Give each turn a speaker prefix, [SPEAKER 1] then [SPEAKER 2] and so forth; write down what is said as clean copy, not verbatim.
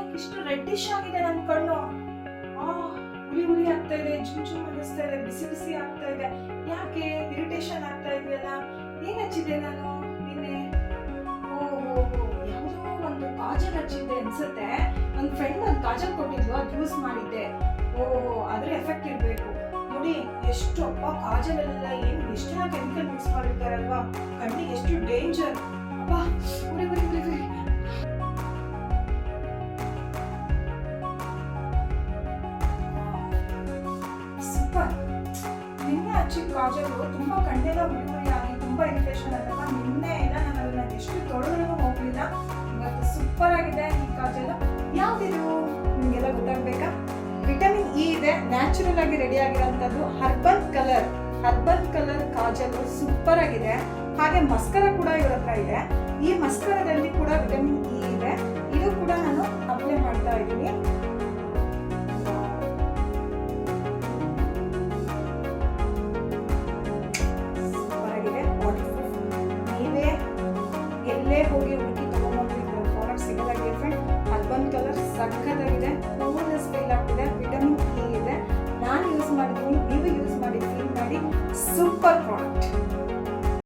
[SPEAKER 1] ಯಾಕೆ ಇಷ್ಟು ರೆಡ್ಡಿಶ್ ಆಗಿದೆ ನನ್ನ ಕಣ್ಣು? ಉರಿ ಉರಿ ಆಗ್ತಾ ಇದೆ, ಜುಮ್ ಜುಮ್ ಅನ್ನಿಸ್ತಾ ಇದೆ, ಬಿಸಿ ಬಿಸಿ ಆಗ್ತಾ ಇದೆ. ಯಾಕೆ ಇರಿಟೇಷನ್ ಆಗ್ತಾ ಇದೆಯಲ್ಲ? ಏನ್ ಹಚ್ಚಿದೆ ನಾನು ನಿನ್ನೆ? ಯಾವುದೋ ಒಂದು ಕಾಜಲ್ ಹಚ್ಚಿದ್ದೆ ಅನ್ಸುತ್ತೆ. ನನ್ನ ಫ್ರೆಂಡ್ ಒಂದು ಕಾಜಲ್ ಕೊಟ್ಟಿದ್ಲು, ಅದು ಯೂಸ್ ಮಾಡಿದ್ದೆ. ಅದ್ರ ಎಫೆಕ್ಟ್ ಇರ್ಬೇಕು ನೋಡಿ. ಎಷ್ಟು ಅಪ್ಪ ಕಾಜಲ್ ಎಲ್ಲ ಎಷ್ಟು ಕೆಮಿಕಲ್ ಮಿಕ್ಸ್ ಮಾಡಿರ್ತಾರಲ್ವಾ, ಕಣ್ಣಿಗೆ ಎಷ್ಟು ಡೇಂಜರ್. ಅಪ್ಪ ಉರಿ ಉರಿ ಉರಿ ಉರಿ. ಸೂಪರ್. ನಿನ್ನೆ ಹಚ್ಚಿದ ಕಾಜಲು ತುಂಬಾ ಕಣ್ಣೆಲ್ಲ ಉರಿ ಉರಿ ಆಗಿ ತುಂಬಾ ಇರಿಟೇಷನ್ ಆದಾಗ ನಿನ್ನೆ ಎಲ್ಲ ನಾನು ಅದನ್ನ ಎಷ್ಟು ತೊಳೆದ್ರೂ ಹೋಗ್ಲಿಲ್ಲ. ಇವತ್ತು ಸೂಪರ್ ಆಗಿದೆ ಈ ಕಾಜಲ್. ಯಾವ್ದಿದು ನಿಮ್ಗೆಲ್ಲ ಗೊತ್ತಾಗ್ಬೇಕಾ? ವಿಟಮಿನ್ ಇ ಇದೆ, ನ್ಯಾಚುರಲ್ ಆಗಿ ರೆಡಿ ಆಗಿರೋಂಥದ್ದು. ಹರ್ಬಲ್ ಕಲರ್ ಕಾಜಲ್ ಸೂಪರ್ ಆಗಿದೆ. ಹಾಗೆ ಮಸ್ಕರ ಕೂಡ ಇವ್ರ ಹತ್ರ ಇದೆ. ಈ ಮಸ್ಕರದಲ್ಲಿ ಕೂಡ ವಿಟಮಿನ್ ಇ ಇದೆ. ಇದು ಕೂಡ ನಾನು ಅಪ್ಲೈ ಮಾಡ್ತಾ ಇದ್ದೀನಿ. ಸೂಪರ್ ಆಗಿದೆ. ನೀವೇ ಎಲ್ಲೇ ಹೋಗಿ ಹುಡುಕಿ ತಗೊಂಡ್ಬಂದ್ರೆ ಪ್ರಾಡಕ್ಟ್ ಸಿಗಲ್ಲ. Different herbal colour ಸಕ್ಕತ್ತಾಗಿ